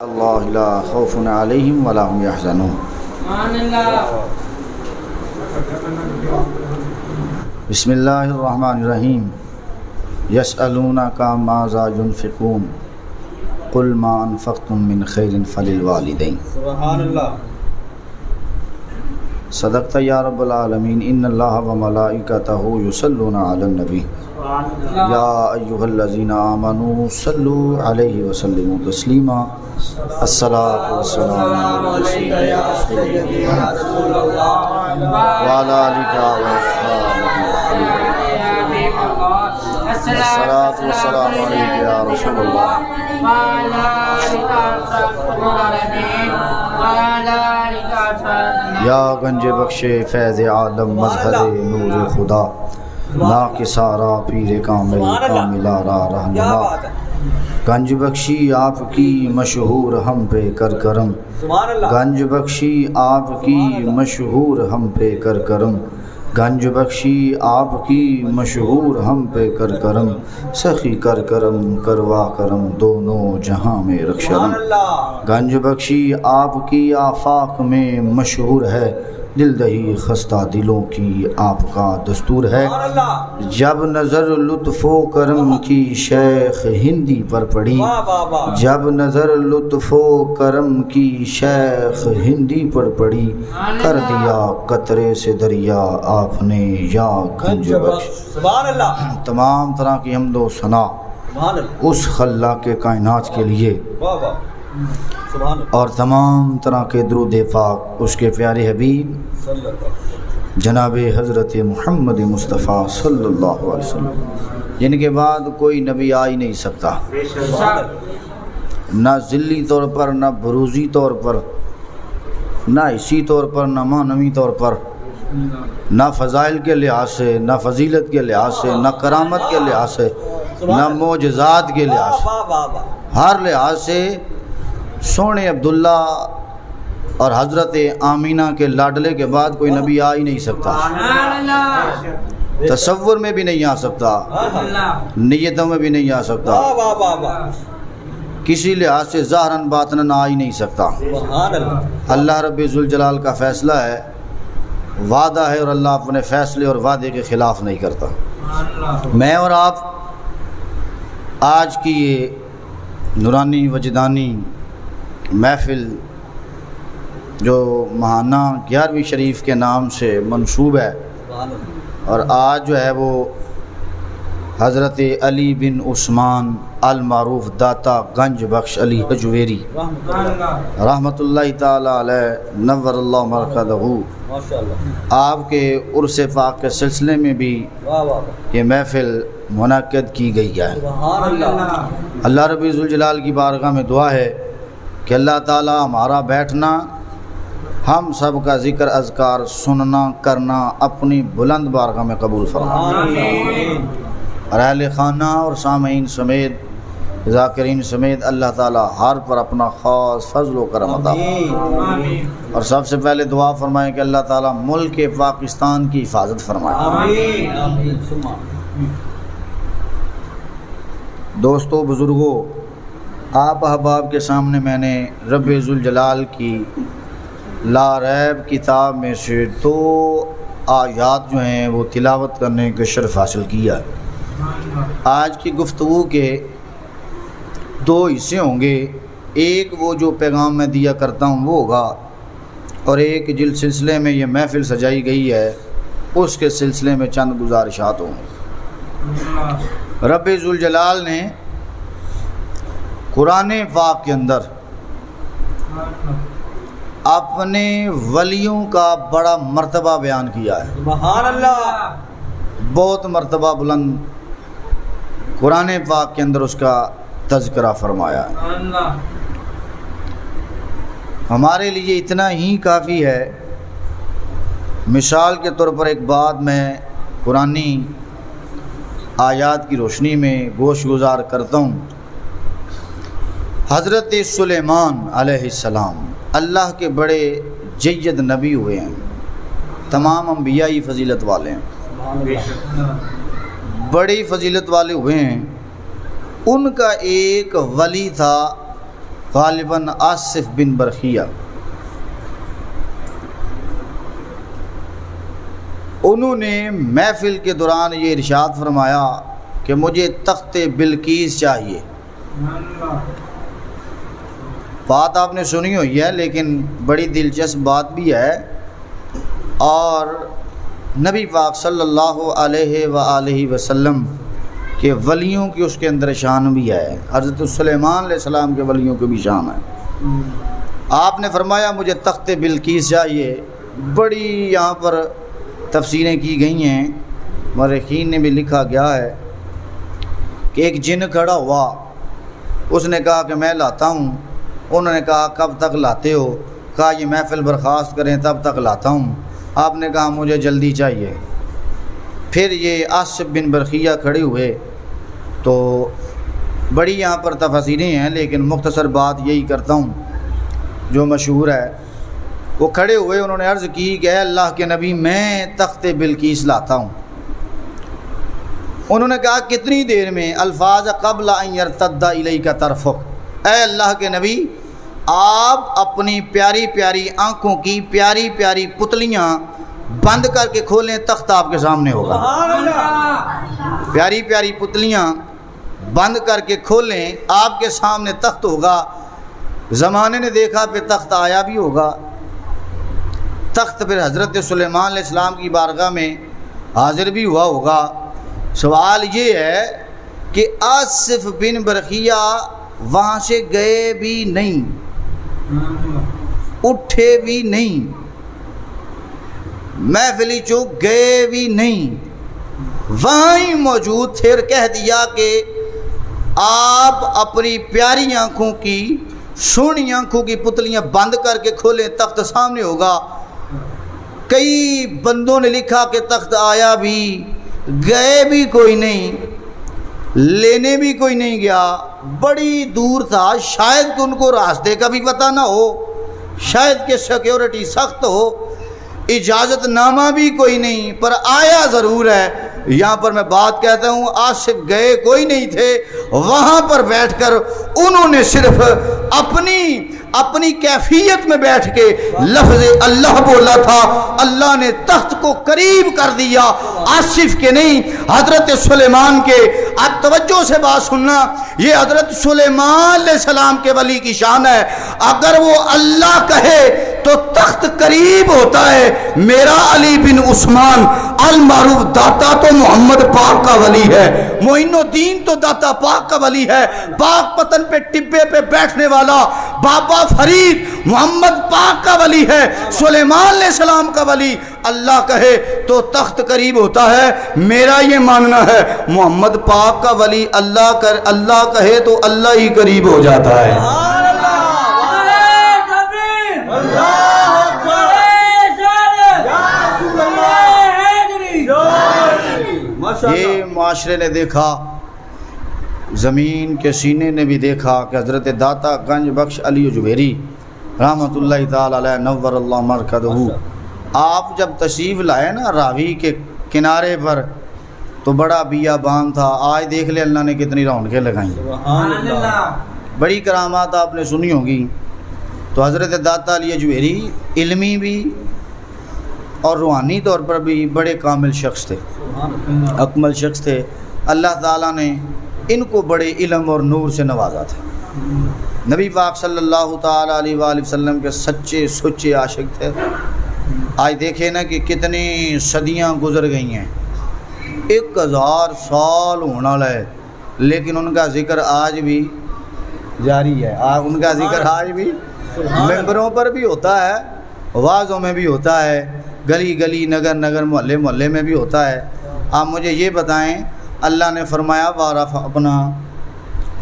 اللہ لا خوف علیہم ولا هم يحزنون۔ بسم اللہ الرحمن الرحیم۔ یسألونک ماذا ينفقون قل ما انفقتم من خیر فللوالدین۔ سبحان اللہ۔ صدقت یا رب العالمین۔ ان اللہ وملائکتہ یصلون علی النبی یا ایھا الذین آمنوا صلوا علیہ وسلموا تسلیما۔ الصلاۃ والسلام علی رسول اللہ وعلی آلہ وصحبہ۔ الصلاۃ والسلام علیک یا رسول اللہ۔ یا گنج بخش فیض عالم مظہر نور خدا، نا کے سارا پیر کامل کاملارا رہنما۔ گنج بخشی آپ کی مشہور ہم پہ کر کرم، گنج بخشی آپ کی مشہور ہم پہ کر کرم، گنج بخشی آپ کی مشہور ہم پہ کر کرم، سخی کر کرم کروا کرم دونوں جہاں میں رکھ شرم۔ گنج بخشی آپ کی آفاق میں مشہور ہے، دل دہی خستہ دلوں کی آپ کا دستور ہے۔ جب نظر لطف و کرم کی شیخ ہندی پر پڑی، جب نظر لطف و کرم کی شیخ ہندی پر پڑی، کر دیا قطرے سے دریا آپ نے یا گنج بخش۔ تمام طرح کی حمد و ثنا اس خلاق کے کائنات کے لیے، اور تمام طرح کے درود پاک اس کے پیارے حبیب جناب حضرت محمد مصطفیٰ صلی اللہ علیہ وسلم، جن کے بعد کوئی نبی آ ہی نہیں سکتا، نہ ذلی طور پر، نہ بروزی طور پر، نہ اسی طور پر، نہ معنوی طور پر، نہ فضائل کے لحاظ سے، نہ فضیلت کے لحاظ سے، نہ کرامت کے لحاظ سے، نہ معجزات کے لحاظ سے، ہر لحاظ سے سونے عبداللہ اور حضرت آمینہ کے لاڈلے کے بعد کوئی نبی آ ہی نہیں سکتا، تصور میں بھی نہیں آ سکتا، نیتوں میں بھی نہیں آ سکتا، کسی لحاظ سے ظاہراً باطناً آ ہی نہیں سکتا۔ اللہ رب ذوالجلال کا فیصلہ ہے، وعدہ ہے، اور اللہ اپنے فیصلے اور وعدے کے خلاف نہیں کرتا۔ میں اور آپ آج کی یہ نورانی وجدانی محفل جو ماہانہ 11ویں شریف کے نام سے منسوب ہے، اور آج جو ہے وہ حضرت علی بن عثمان المعروف داتا گنج بخش علی حجویری رحمۃ اللہ تعالی علیہ نور اللہ مرقدہ، آپ کے عرس پاک کے سلسلے میں بھی یہ محفل منعقد کی گئی ہے۔ اللہ رب ذوالجلال کی بارگاہ میں دعا ہے کہ اللہ تعالی ہمارا بیٹھنا، ہم سب کا ذکر اذکار سننا کرنا اپنی بلند بارگاہ میں قبول فرمائے، اور اہل خانہ اور سامعین سمیت ذاکرین سمیت اللہ تعالی ہر پر اپنا خاص فضل و کرم عطا فرمائے، اور سب سے پہلے دعا فرمائیں کہ اللہ تعالی ملک پاکستان کی حفاظت فرمائے۔ دوستو، بزرگوں، آپ احباب کے سامنے میں نے رب ذوالجلال کی لا ریب کتاب میں سے 2 آیات جو ہیں وہ تلاوت کرنے کا شرف حاصل کیا۔ آج کی گفتگو کے 2 حصے ہوں گے، ایک وہ جو پیغام میں دیا کرتا ہوں وہ ہوگا، اور ایک جس سلسلے میں یہ محفل سجائی گئی ہے اس کے سلسلے میں چند گزارشات ہوں گے۔ رب ذوالجلال نے قرآن پاک کے اندر اپنے ولیوں کا بڑا مرتبہ بیان کیا ہے۔ سبحان اللہ۔ بہت مرتبہ بلند قرآن پاک کے اندر اس کا تذکرہ فرمایا ہے۔ ہمارے لیے اتنا ہی کافی ہے، مثال کے طور پر ایک بات میں قرآنی آیات کی روشنی میں گوش گزار کرتا ہوں۔ حضرت سلیمان علیہ السلام اللہ کے بڑے جید نبی ہوئے ہیں، تمام انبیاء ہی فضیلت والے ہیں، بڑی فضیلت والے ہوئے ہیں۔ ان کا ایک ولی تھا غالباً آصف بن برخیہ، انہوں نے محفل کے دوران یہ ارشاد فرمایا کہ مجھے تخت بلقیس چاہیے۔ بات آپ نے سنی ہوئی ہے لیکن بڑی دلچسپ بات بھی ہے، اور نبی پاک صلی اللہ علیہ وآلہ وسلم کے ولیوں کی اس کے اندر شان بھی ہے، حضرت سلیمان علیہ السلام کے ولیوں کی بھی شان ہے۔ آپ نے فرمایا مجھے تخت بلقیس چاہیے۔ بڑی یہاں پر تفسیریں کی گئی ہیں، مورخین نے بھی لکھا گیا ہے کہ ایک جن کھڑا ہوا، اس نے کہا کہ میں لاتا ہوں۔ انہوں نے کہا کب تک لاتے ہو؟ کہا یہ محفل برخاست کریں تب تک لاتا ہوں۔ آپ نے کہا مجھے جلدی چاہیے۔ پھر یہ آصف بن برخیہ کھڑے ہوئے، تو بڑی یہاں پر تفسیریں ہیں لیکن مختصر بات یہی کرتا ہوں جو مشہور ہے۔ وہ کھڑے ہوئے، انہوں نے عرض کی کہ اے اللہ کے نبی میں تخت بلقیس لاتا ہوں۔ انہوں نے کہا کتنی دیر میں؟ الفاظ قبل ان یرتد الیک طرفک، اے اللہ کے نبی آپ اپنی پیاری پیاری آنکھوں کی پیاری پیاری پتلیاں بند کر کے کھولیں، تخت آپ کے سامنے ہوگا۔ پیاری پیاری پتلیاں بند کر کے کھولیں، آپ کے سامنے تخت ہوگا۔ زمانے نے دیکھا پھر تخت آیا بھی ہوگا۔ تخت پھر حضرت سلیمان علیہ السلام کی بارگاہ میں حاضر بھی ہوا ہوگا۔ سوال یہ ہے کہ آصف بن برخیہ وہاں سے گئے بھی نہیں، اٹھے بھی نہیں، محفلی چوک گئے بھی نہیں، وہاں ہی موجود تھے اور کہہ دیا کہ آپ اپنی پیاری آنکھوں کی سونی آنکھوں کی پتلیاں بند کر کے کھولیں، تخت سامنے ہوگا۔ کئی بندوں نے لکھا کہ تخت آیا بھی، گئے بھی کوئی نہیں، لینے بھی کوئی نہیں گیا، بڑی دور تھا، شاید کہ ان کو راستے کا بھی پتہ نہ ہو، شاید کہ سیکیورٹی سخت ہو، اجازت نامہ بھی کوئی نہیں، پر آیا ضرور ہے۔ یہاں پر میں بات کہتا ہوں آصف گئے کوئی نہیں تھے، وہاں پر بیٹھ کر انہوں نے صرف اپنی کیفیت میں بیٹھ کے لفظ اللہ بولا تھا، اللہ نے تخت کو قریب کر دیا، آصف کے نہیں حضرت سلیمان کے۔ اب توجہ سے بات سننا، یہ حضرت سلیمان علیہ السلام کے ولی کی شان ہے۔ اگر وہ اللہ کہے تو تخت قریب ہوتا ہے۔ میرا علی بن عثمان المعروف داتا تو محمد پاک کا ولی ہے، معین الدین تو داتا پاک کا ولی ہے، پاک پتن پہ ٹبے پہ بیٹھنے والا بابا فرید محمد پاک کا ولی ہے، سلیمان علیہ السلام کا ولی۔ اللہ کہے تو تخت قریب ہوتا ہے، میرا یہ ماننا ہے محمد پاک کا ولی اللہ کہے تو اللہ ہی قریب ہو جاتا ہے۔ یہ معاشرے نے دیکھا، زمین کے سینے نے بھی دیکھا کہ حضرت داتا گنج بخش علی جویری رحمۃ اللہ تعالی علیہ نور اللہ مرکزہ، آپ جب تشریف لائے نا راوی کے کنارے پر تو بڑا بیابان تھا۔ آج دیکھ لے اللہ نے کتنی رونقیں لگائیں، بڑی کرامات آپ نے سنی ہوگی۔ تو حضرت داتا علی جویری علمی بھی اور روحانی طور پر بھی بڑے کامل شخص تھے، اکمل شخص تھے۔ اللہ تعالیٰ نے ان کو بڑے علم اور نور سے نوازا تھا۔ نبی پاک صلی اللہ تعالیٰ علیہ وآلہ وسلم کے سچے سچے عاشق تھے۔ آج دیکھیں نا کہ کتنی صدیاں گزر گئی ہیں، 1000 سال ہونا ہے، لیکن ان کا ذکر آج بھی جاری ہے۔ ان کا ذکر آج بھی ممبروں پر بھی ہوتا ہے، وعظوں میں بھی ہوتا ہے، گلی گلی نگر نگر محلے محلے میں بھی ہوتا ہے۔ آپ مجھے یہ بتائیں، اللہ نے فرمایا وارف اپنا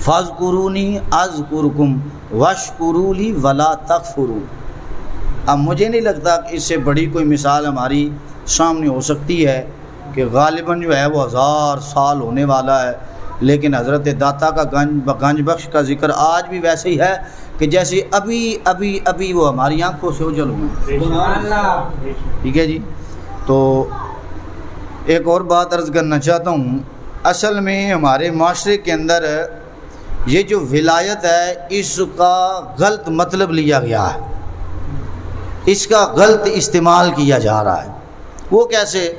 فاذکرونی اذکرکم واشکروا لی ولا تکفروا۔ اب مجھے نہیں لگتا کہ اس سے بڑی کوئی مثال ہماری سامنے ہو سکتی ہے کہ غالباً جو ہے وہ 1000 سال ہونے والا ہے، لیکن حضرت داتا کا گنج بخش کا ذکر آج بھی ویسے ہی ہے کہ جیسے ابھی وہ ہماری آنکھوں سے اوجھل ہوئے۔ ٹھیک ہے جی۔ تو ایک اور بات عرض کرنا چاہتا ہوں، اصل میں ہمارے معاشرے کے اندر یہ جو ولایت ہے اس کا غلط مطلب لیا گیا ہے، اس کا غلط استعمال کیا جا رہا ہے۔ وہ کیسے؟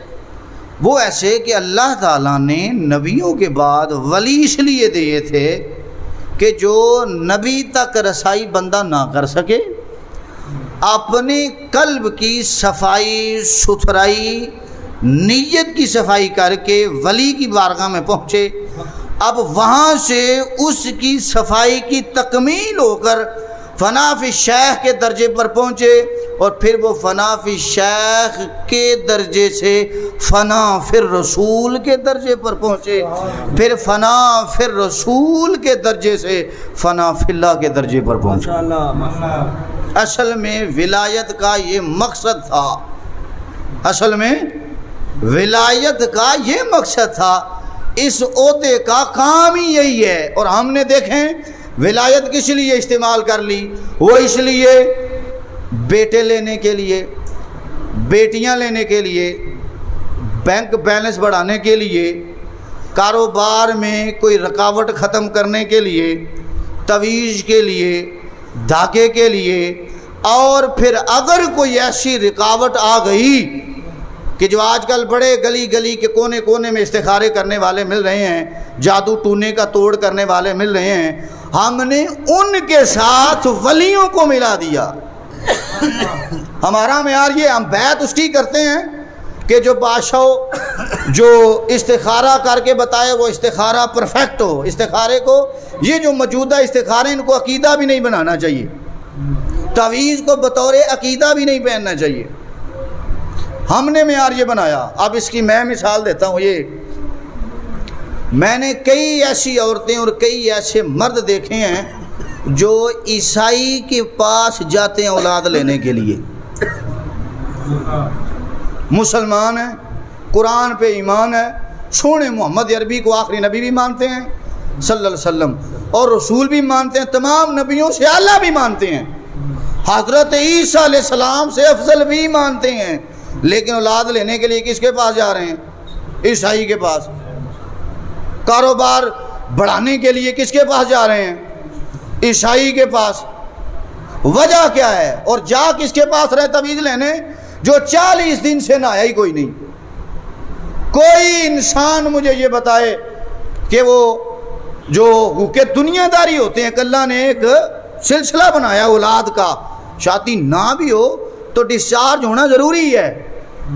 وہ ایسے کہ اللہ تعالیٰ نے نبیوں کے بعد ولی اس لیے دیے تھے کہ جو نبی تک رسائی بندہ نہ کر سکے، اپنے قلب کی صفائی ستھرائی، نیت کی صفائی کر کے ولی کی بارگاہ میں پہنچے، اب وہاں سے اس کی صفائی کی تکمیل ہو کر فنا فی شیخ کے درجے پر پہنچے، اور پھر وہ فنا فی شیخ کے درجے سے فنا فی الرسول کے درجے پر پہنچے، پھر فنا فی الرسول کے درجے سے فنا فی اللہ کے درجے پر پہنچے۔ اصل میں ولایت کا یہ مقصد تھا، اصل میں ولایت کا یہ مقصد تھا، اس عہدے کا کام ہی یہی ہے۔ اور ہم نے دیکھیں ولایت کس لیے استعمال کر لی؟ وہ اس لیے بیٹے لینے کے لیے، بیٹیاں لینے کے لیے، بینک بیلنس بڑھانے کے لیے، کاروبار میں کوئی رکاوٹ ختم کرنے کے لیے، تویز کے لیے، دھاگے کے لیے، اور پھر اگر کوئی ایسی رکاوٹ آ گئی کہ جو آج کل بڑے گلی گلی کے کونے کونے میں استخارے کرنے والے مل رہے ہیں، جادو ٹونے کا توڑ کرنے والے مل رہے ہیں، ہم نے ان کے ساتھ ولیوں کو ملا دیا۔ ہمارا معیار یہ، ہم بیعت اس کی کرتے ہیں کہ جو بادشاہ جو استخارہ کر کے بتائے وہ استخارہ پرفیکٹ ہو۔ استخارے کو، یہ جو موجودہ استخارے ان کو عقیدہ بھی نہیں بنانا چاہیے، تعویذ کو بطور عقیدہ بھی نہیں پہننا چاہیے۔ ہم نے معیار یہ بنایا۔ اب اس کی میں مثال دیتا ہوں۔ یہ میں نے کئی ایسی عورتیں اور کئی ایسے مرد دیکھے ہیں جو عیسائی کے پاس جاتے ہیں اولاد لینے کے لیے، مسلمان ہیں، قرآن پہ ایمان ہے، سونے محمد عربی کو آخری نبی بھی مانتے ہیں صلی اللہ علیہ وسلم، اور رسول بھی مانتے ہیں، تمام نبیوں سے اعلیٰ بھی مانتے ہیں، حضرت عیسیٰ علیہ السلام سے افضل بھی مانتے ہیں، لیکن اولاد لینے کے لیے کس کے پاس جا رہے ہیں؟ عیسائی کے پاس۔ کاروبار بڑھانے کے لیے کس کے پاس جا رہے ہیں؟ عیسائی کے پاس۔ وجہ کیا ہے؟ اور جا کس کے پاس رہے تعویذ لینے؟ جو 40 دن سے نہ آیا ہی کوئی نہیں۔ کوئی انسان مجھے یہ بتائے کہ وہ جو کہ دنیا داری ہوتے ہیں، اللہ نے ایک سلسلہ بنایا اولاد کا، شادی نہ بھی ہو تو ڈسچارج ہونا ضروری ہے،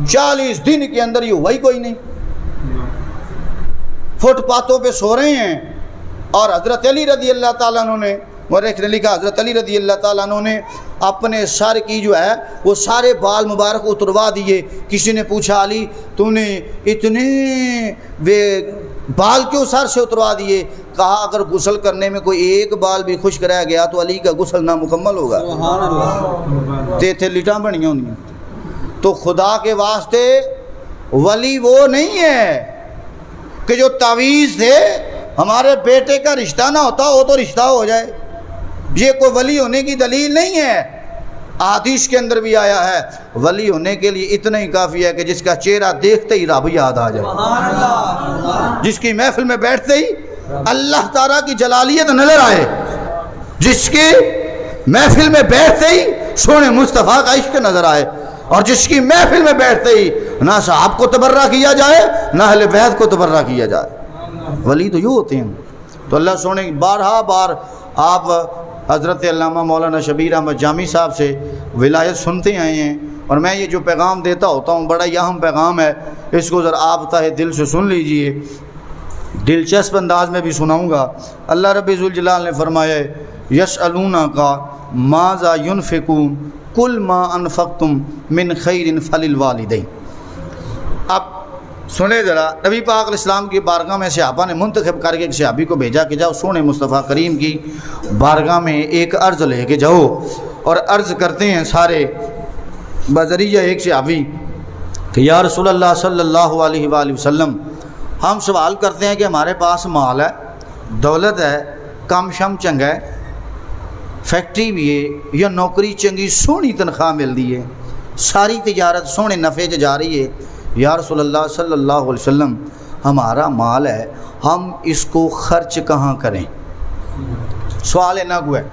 40 دن کے اندر یہ ہوا ہی کوئی نہیں۔ فٹ پاتھوں پہ سو رہے ہیں، اور حضرت علی رضی اللہ تعالیٰ عنہ نے، مورخ نے لکھا حضرت علی رضی اللہ تعالیٰ عنہ نے اپنے سر کی جو ہے وہ سارے بال مبارک اتروا دیے۔ کسی نے پوچھا علی تو نے اتنے بال کیوں سر سے اتروا دیے؟ کہا اگر غسل کرنے میں کوئی ایک بال بھی خشک رہ گیا تو علی کا غسل نامکمل ہوگا۔ سبحان اللہ۔ تے تھے لٹاں بنی ہونی۔ تو خدا کے واسطے ولی وہ نہیں ہے کہ جو تعویذ دے ہمارے بیٹے کا رشتہ نہ ہوتا ہو تو رشتہ ہو جائے، یہ کوئی ولی ہونے کی دلیل نہیں ہے۔ احادیث کے اندر بھی آیا ہے ولی ہونے کے لیے اتنا ہی کافی ہے کہ جس کا چہرہ دیکھتے ہی رب یاد آ جائے، جس کی محفل میں بیٹھتے ہی اللہ تعالیٰ کی جلالیت نظر آئے، جس کی محفل میں بیٹھتے ہی سونے مصطفیٰ کا عشق نظر آئے، اور جس کی محفل میں بیٹھتے ہی نہ صحاب کو تبرہ کیا جائے نہ اہل بیت کو تبرہ کیا جائے۔ ولی تو یہ ہوتے ہیں۔ تو اللہ سونے بارہا بار آپ حضرت علامہ مولانا شبیر احمد جامی صاحب سے ولایت سنتے آئے ہیں، اور میں یہ جو پیغام دیتا ہوتا ہوں بڑا ہی اہم پیغام ہے، اس کو ذرا آپ تہ دل سے سن لیجئے، دلچسپ انداز میں بھی سناؤں گا۔ اللہ رب ذوالجلال نے فرمایا یسألونک ماذا ينفقون قل ما انفقتم من خیر فللوالدین۔ اب سنیں ذرا، نبی پاک علیہ السلام کی بارگاہ میں صحابہ نے منتخب کر کے ایک صحابی کو بھیجا کہ جاؤ سونے مصطفیٰ کریم کی بارگاہ میں ایک عرض لے کے جاؤ، اور عرض کرتے ہیں سارے بذریعہ ایک صحابی کہ یا رسول اللہ صلی اللہ علیہ وآلہ وسلم، ہم سوال کرتے ہیں کہ ہمارے پاس مال ہے، دولت ہے، کم شم چنگا ہے، فیکٹری بھی ہے یا نوکری چنگی سونی تنخواہ مل دی ہے، ساری تجارت سونے نفع جا رہی ہے، یا رسول اللہ صلی اللہ علیہ وسلم ہمارا مال ہے، ہم اس کو خرچ کہاں کریں؟ سوال اینا کو ہے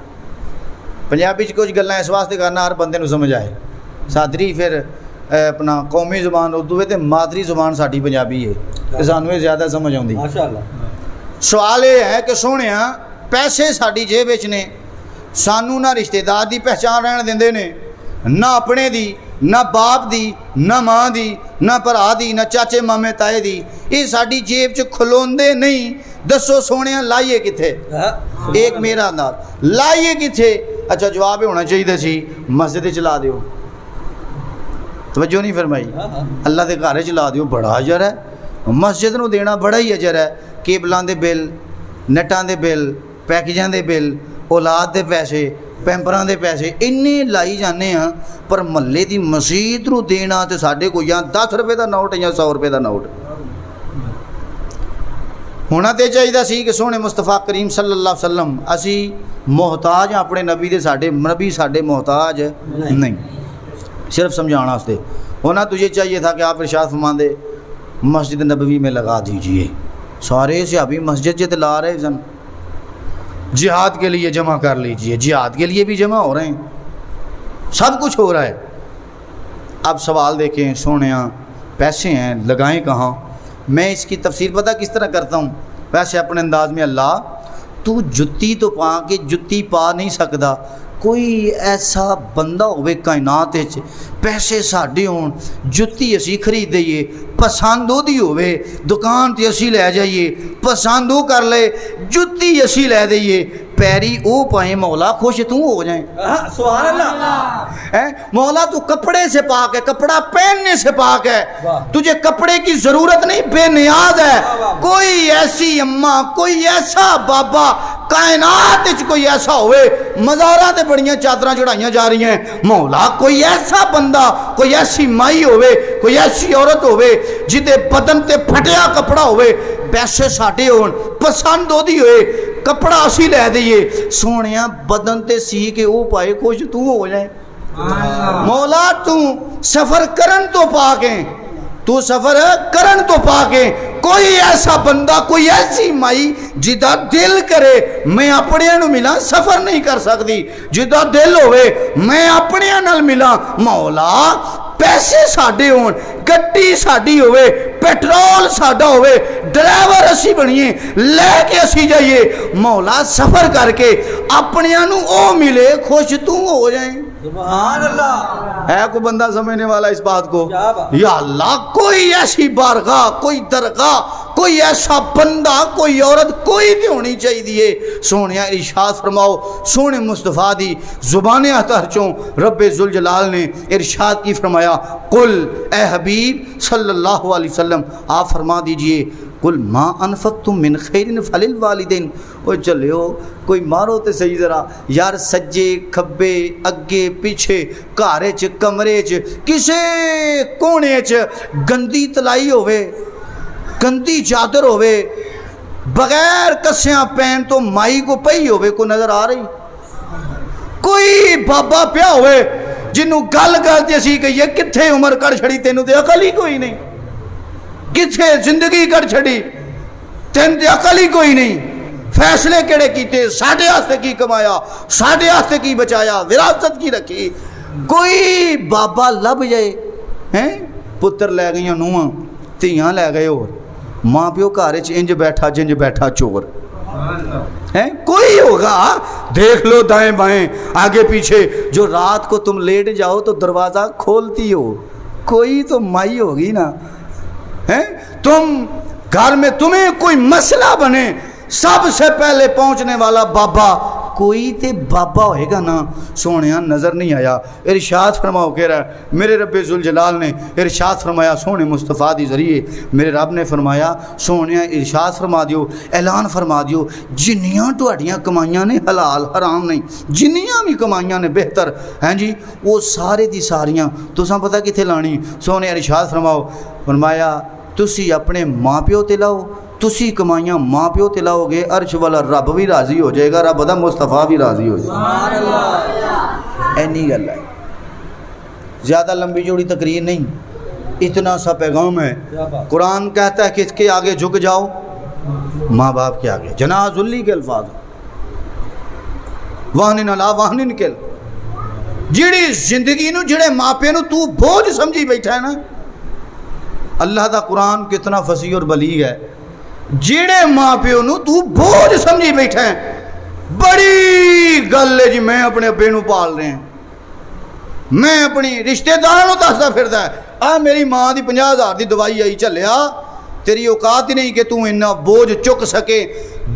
پنجابی چ کچھ گلاں اس واسطے کرنا ہر بندے نو سمجھ آئے صادری پھر اپنا قومی زبان اردو ہے تے مادری زبان ساڈی پنجابی ہے تے سانوں یہ زیادہ سمجھ آوندی ماشاءاللہ. سوال یہ ہے کہ سونیا پیسے ساڈی جیب وچ نے سانوں نہ رشتہ دار دی پہچان رہن دیندے نے نہ اپنے دی نہ باپ دی نہ ماں دی نہ بھرا دی نہ چاچے مامے تائے دی یہ ساڈی جیب چ کھلوندے نہیں دسو سونیا لائیے کتھے ایک میرا انداز لائیے کتھے اچھا جواب ہونا چاہیے سی مسجد چلا دیو توجہ نہیں فرمائی اللہ دے گھر چلا دیو بڑا اجر ہے مسجد نو دینا بڑا ہی اجر ہے کیبلاں دے بل نٹاں دے بل پیکجاں دے بل اولاد دے پیسے پیمپراں دے پیسے انہیں لائی جانے ہیں پر محلے دی مسجد نو دینا تے ساڈے کو یا 10 روپے دا نوٹ یا 100 روپے دا نوٹ ہونا تے چاہیے سی کہ سونے مصطفیٰ کریم صلی اللہ علیہ وسلم اسی محتاج ہیں اپنے نبی دے ساڈے نبی ساڈے محتاج نہیں صرف سمجھانا واسطے ہونا تجھے چاہیے تھا کہ آپ ارشاد فرماندے مسجد نبوی میں لگا دیجئے سارے صحابی مسجد جت لا رہے سن جہاد کے لیے جمع کر لیجئے جہاد کے لیے بھی جمع ہو رہے ہیں سب کچھ ہو رہا ہے اب سوال دیکھیں سونیاں پیسے ہیں لگائیں کہاں میں اس کی تفسیر پتہ کس طرح کرتا ہوں ویسے اپنے انداز میں اللہ تو جتی تو پا کے جتی پا نہیں سکتا کوئی ایسا بندہ ہوئے کائنات پیسے ساڈے ہون جتی اسی خرید دئیے پسندو دی ہوئے دکان تے اسی لے جائیے پسندو کر لے جتی اسی لے دئیے پیری او پائیں مولا خوش تو ہو جائیں سبحان اللہ. مولا تو کپڑے سے پاک ہے کپڑا پہننے سے پاک ہے تجھے کپڑے کی ضرورت نہیں بے نیاز ہے کوئی ایسی اماں کوئی ایسا بابا کائنات کوئی ایسا ہوئے مزاراں تے بڑیاں چادراں چڑھائیاں جا رہی ہیں مولا کوئی ایسا بندہ کوئی ایسی مائی ہوئے کوئی ایسی عورت ہوئے جدے بدن تے پھٹیا کپڑا ہوئے پیسے ساڈے ہون پسند ہو دی ہوئے کپڑا اسی لے دئیے سونیاں بدن تے سی کے او پائے خوش تو ہو جائے مولا تو سفر کرن تو پاکیں تو سفر کرن تو پاکیں کوئی ایسا بندہ کوئی ایسی مائی جدا دل کرے میں اپنے نو ملا سفر نہیں کر سکتی جدا دل ہوئے میں اپنے نال ملا مولا پیسے ساڈے ہون گڈی ساڈی ہوئے پیٹرول ساڈا ہوئے ڈرائیور اسی بنیے لے کے اسی جائیے مولا سفر کر کے اپنے نو او ملے خوش تو ہو جائیں سبحان اللہ. ہے کوئی بندہ سمجھنے والا اس بات کو یا اللہ کوئی ایسی بارگاہ کوئی درگاہ کوئی ایسا بندہ کوئی عورت کوئی بھی ہونی چاہیے سونیا ارشاد فرماؤ سونے مصطفیٰ دی زبان اطہر چوں رب ذوالجلال نے ارشاد کی فرمایا قل اے حبیب صلی اللہ علیہ وسلم آپ فرما دیجئے قل ما انفقتم من خیر فللوالدین او چلیو کوئی مارو تے صحیح ذرا یار سجے کھبے اگے پیچھے گھر چ کمرے چ کسے کونے چ گندی تلائی ہوئے گندی چادر ہوئے بغیر کسیاں پین تو مائی کو پئی ہوئے کو نظر آ رہی کوئی بابا پیا ہوئے جنہوں گل گل جیسی کہ یہ کتھے عمر کر چھڑی تینوں دے عقل ہی کوئی نہیں کتھے زندگی کر چھڑی تین دے عقل ہی کوئی نہیں فیصلے کیڑے کیتے ساڑھے آستے کی کمایا ساڑھے آستے کی بچایا وراثت کی رکھی کوئی بابا لب جائے پتر لے گئیاں نوہاں تیاں لے گئے اور ماں پیو کارچ انج بیٹھا جنج بیٹھا چور کوئی ہوگا دیکھ لو دائیں بائیں آگے پیچھے جو رات کو تم لیٹ جاؤ تو دروازہ کھولتی ہو کوئی تو مائی ہوگی نا تم گھر میں تمہیں کوئی مسئلہ بنے سب سے پہلے پہنچنے والا بابا کوئی تے بابا ہوئے گا نا سونیاں نظر نہیں آیا ارشاد فرماؤ کہہ رہا ہے میرے رب ذوالجلال نے ارشاد فرمایا سونے مصطفیٰ دی ذریعے میرے رب نے فرمایا سونیاں ارشاد فرما دیو اعلان فرما دیو جنیاں ٹوڑیاں کمائیاں نے حلال حرام نہیں جنیاں بھی کمائیاں نے بہتر ہیں جی وہ سارے دی ساریاں تو ساں پتہ کتھے لانی سونے ارشاد فرماؤ فرمایا تسی اپنے ماں پیو تے لاؤ تسی کمائیاں ماں پیو تے لاؤ گے عرش والا رب بھی راضی ہو جائے گا رب دا مصطفیٰ بھی راضی ہو جائے گا اینی گل ہے زیادہ لمبی جوڑی تقریر نہیں اتنا سا پیغام ہے قرآن کہتا ہے کہ اس کے آگے جھک جاؤ ماں باپ کے آگے جناح ذلی کے الفاظ واہن علی واہن کل جیڑی زندگی نو جڑے ماپے نو تو بوجھ سمجھی بیٹھا ہے نا، اللہ دا قرآن کتنا فصیح اور بلیغ ہے، جیڑے ماپے نو تو بوجھ سمجھی بیٹھا ہے، بڑی گل ہے جی میں اپنے ابے نو پال رہے ہیں، میں اپنی رشتہ داروں دسدا پھردا ہے آ میری ماں دی 50,000 دی دوائی آئی چلیا، تیری اوقات ہی نہیں کہ تو اتنا بوجھ چک سکے،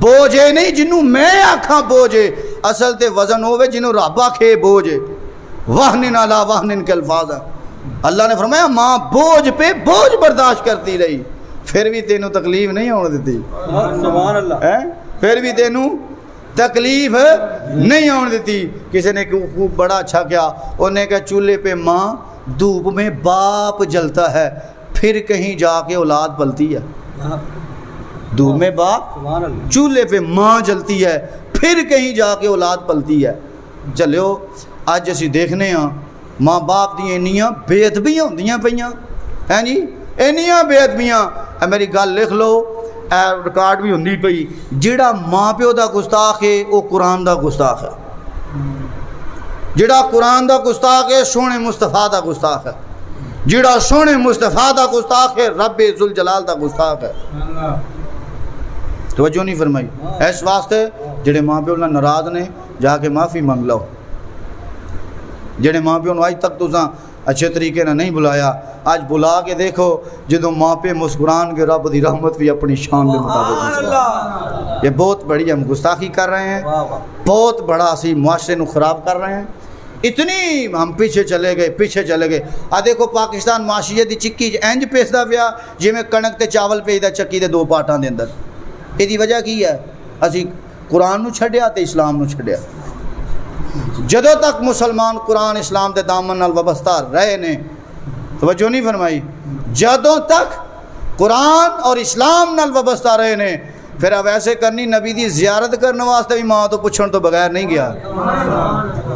بوجھ ہے نہیں جنوں میں آکھاں بوجھ ہے، اصل تے وزن ہوے جنوں رب آکھے بوجھ ہے، واہن علی واہن کے الفاظ ہے۔ اللہ نے فرمایا ماں بوجھ پہ بوجھ برداشت کرتی رہی، پھر بھی تینوں تکلیف نہیں ہونے دیتی، سبحان اللہ، پھر بھی تینوں تکلیف نہیں ہونے دیتی۔ کسی نے بڑا اچھا کیا، انہوں نے کہا چولہے پہ ماں دھوپ میں باپ جلتا ہے، پھر کہیں جا کے اولاد پلتی ہے، دھوپ میں باپ، چولہے پہ ماں جلتی ہے، پھر کہیں جا کے اولاد پلتی ہے۔ چلو اج اسی دیکھنے ہاں ماں باپ دی انیاں بے ادبیاں ہوندیاں پیاں ہیں جی، انیاں بے ادبیاں، میری گل لکھ لو، ریکارڈ بھی ہوندی پئی، جیڑا ماں پیو دا گستاخ ہے وہ قرآن دا گستاخ ہے، جیڑا قرآن دا گستاخ ہے سونے مصطفیٰ دا گستاخ ہے، جیڑا سونے مصطفیٰ دا گستاخ ہے رب ذوالجلال دا گستاخ ہے۔ توجہ نہیں فرمائی، اس واسطے جڑے ماں پیو نال ناراض نے جا کے معافی منگ لو، جڑے ماں پیو نو اج تک تساں اچھے طریقے نہ نہیں بلایا، آج بلا کے دیکھو جدو ماں پہ مسکران کے رب دی رحمت بھی اپنی شان کے مطابق۔ یہ بہت بڑی ہم گستاخی کر رہے ہیں، بہت بڑا اسی معاشرے نو خراب کر رہے ہیں، اتنی ہم پیچھے چلے گئے۔ آ دیکھو پاکستان معاشیت دی چکی انج پیسدا پیا جی میں کنک تے چاول پیسدا چکی دے دو پارٹاں دے اندر۔ یہ وجہ کی ہے؟ اسی قرآن نو چھڈیا تے اسلام نو چھڈیا۔ جدوں تک مسلمان قرآن اسلام دے دامن نال وابستہ رہے نے، توجہ نہیں فرمائی، جدوں تک قرآن اور اسلام نال وابستہ رہے نے، پھر اب ایسے کرنی نبی دی زیارت کرنے واسطے بھی ماں تو پوچھن تو بغیر نہیں گیا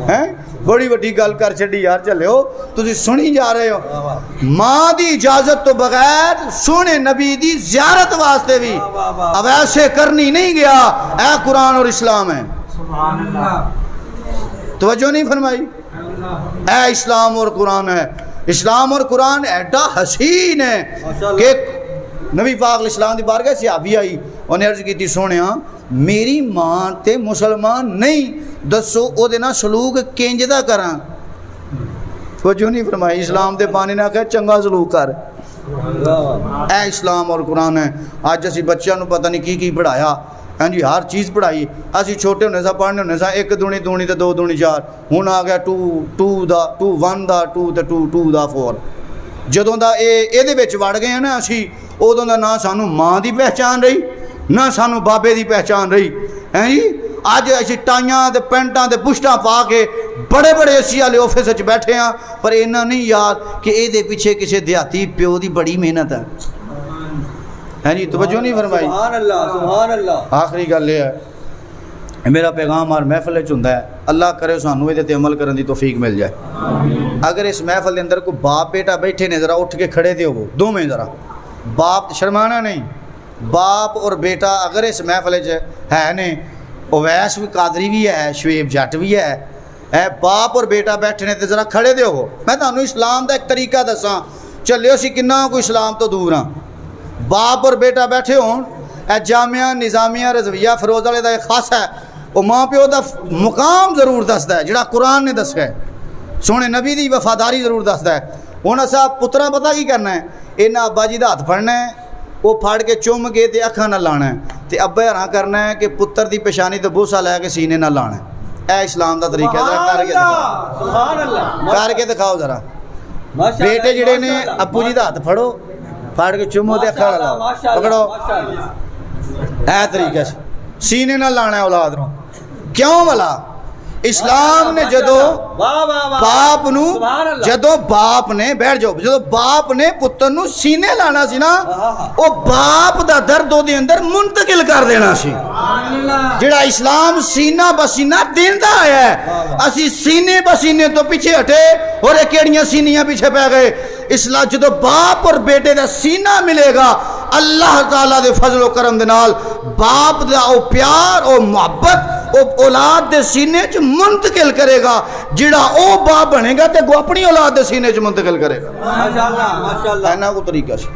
ہیں، بڑی وڈی گل کر چھڈی یار، چلو تسی سنی جا رہے ہو، ماں دی اجازت تو بغیر سونے نبی دی زیارت واسطے بھی اب ایسے کرنی نہیں گیا، اے قرآن اور اسلام ہے، توجہ نہیں فرمائی، اے اسلام اور قرآن ہے۔ اسلام اور قرآن ایڈا حسین ہے کہ نبی پاک علیہ السلام دی بارگاہ صحابی آئی، انہیں عرض کی تھی سونیا میری ماں تے مسلمان نہیں، دسو او دے نال سلوک کنج دا کراں؟ توجہ نہیں فرمائی، اسلام دے پانی نہ کہ چنگا سلوک کر، اے اسلام اور قرآن ہے۔ آج اسی بچیاں نو پتہ نہیں کی پڑھایا، ہاں جی ہر چیز پڑھائی، اسی چھوٹے ہونے سا پڑھنے ہونے سا 1 دونی 2 تے 2 دونی 4، ہن آ گیا 2 دا 2 1 دا 2 تے 2 دا 4۔ جدوں دا اے وچ وڑ گئے ہیں نا اسی، ادوں دا نہ سانو ماں دی پہچان رہی نہ سانو بابے دی پہچان رہی، ہیں جی اج اسی ٹائیاں تے پینٹاں تے پشٹاں پا کے بڑے اے سی والے آفس وچ بیٹھے ہاں، پر اینا نہیں یاد کہ اے دے پیچھے کسے دیہاتی پیو دی بڑی محنت ہے، ہیں جی توجہ نہیں فرمائی۔ سبحان اللہ، سبحان اللہ۔ آخری گل یہ ہے، میرا پیغام ہر محفل وچ ہوندا ہے، اللہ کرے سانو اے تے عمل کرن دی توفیق مل جائے۔ اگر اس محفل دے اندر کوئی باپ بیٹا بیٹھے نے، ذرا اٹھ کے کھڑے دیو، دوویں ذرا، باپ شرمانا نہیں، باپ اور بیٹا اگر اس محفل وچ ہے نے، اویس بھی قادری بھی ہے، شعیب جٹ بھی ہے، باپ اور بیٹا بیٹھے نے تے ذرا کھڑے دیو۔ میں تانوں اسلام دا ایک طریقہ دساں، چلے سی کنا کوئی اسلام تو دور ہاں، باپ اور بیٹا بیٹھے ہون، اے جامعہ نظامیہ رضویہ فیروز والے دا ایک خاص ہے، وہ ماں پیو دا مقام ضرور دسدا ہے جڑا قرآن نے دسیا ہے، سونے نبی دی وفاداری ضرور دسدا ہے۔ ہن اساں پتراں پتہ کی کرنا ہے، انہاں ابا جی دا ہاتھ پھڑنا ہے، وہ پھڑ کے چوم کے تے اکھاں نال لانا ہے، تے ابا حیران کرنا ہے کہ پتر دی پیشانی تے بوسا لے کے سینے نال لانا ہے۔ اے اسلام دا طریقہ ہے، ذرا کر کے دکھاؤ، سبحان اللہ، کر کے دکھاؤ ذرا۔ بیٹے جڑے نے ابو جی دا ہاتھ پھڑو، پھڑ کے چومو تے اکھاں لاؤ، پکڑو، اے طریقے سے سینے نال لانا ہے اولاد نو۔ کیوں والا اسلام نے جدو باپ نو، جدو باپ نے بیٹھ جاؤ، جدو باپ نے پتر نو سینے لانا سی نا، او باپ دا درد دے اندر منتقل کر دینا سی، جڑا اسلام سینہ بسینہ دیندا آیا ہے۔ اسی سینے بسینے تو پیچھے ہٹے اور کیڑیاں سینیاں پیچھے پہ گئے۔ اسلام جدو باپ اور بیٹے دا سینہ ملے گا، اللہ تعالیٰ دے فضل و کرم دے نال باپ دا او پیار او محبت اولاد دے سینے چ منتقل کرے گا جڑا او باپ بنے گا تے گو اپنی اولاد دے سینے چ منتقل کرے گا ماشاءاللہ ماشاءاللہ اینا کو طریقہ سے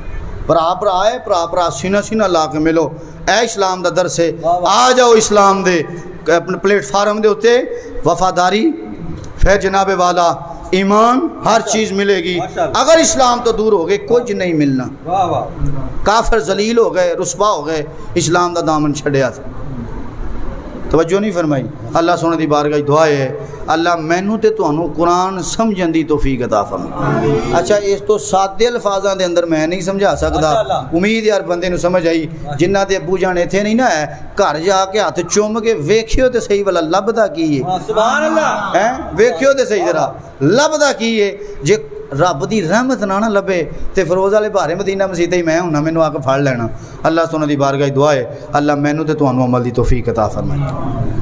بھرا سینہ لا کے ملو اے اسلام دا درس ہے آ جاؤ اسلام دے اپنے پلیٹ فارم دے ہوتے وفاداری پھر جناب والا ایمان ہر چیز ملے گی اگر اسلام تو دور ہو گئے کچھ نہیں ملنا واہ واہ کافر ذلیل ہو گئے رسوا ہو گئے اسلام دا دامن چھڑیا تھا توجہ نہیں فرمائی اللہ سونے دی بارگاہ دعا ہے اللہ مینوں تے تانوں قرآن سمجھن دی توفیق عطا فرما اچھا اس تو سادے الفاظاں دے اندر میں نہیں سمجھا سکدا امید یار بندے نوں سمجھ آئی جنہ دے ابو جان ایتھے نہیں نا ہے گھر جا کے ہاتھ چوم کے ویکھیو تے صحیح والا لبدا کی ہے سبحان اللہ ہیں ویکھیو تے صحیح ذرا لبدا کی ہے جے رب دی رحمت نہ لبے تے فروز والے بارے مدینہ مسجد ہی میں ہوں مینوں آ کے پھڑ لینا اللہ سونے دی بارگاہ دعا ہے اللہ مینوں تے تانوں عمل دی توفیق عطا فرمائے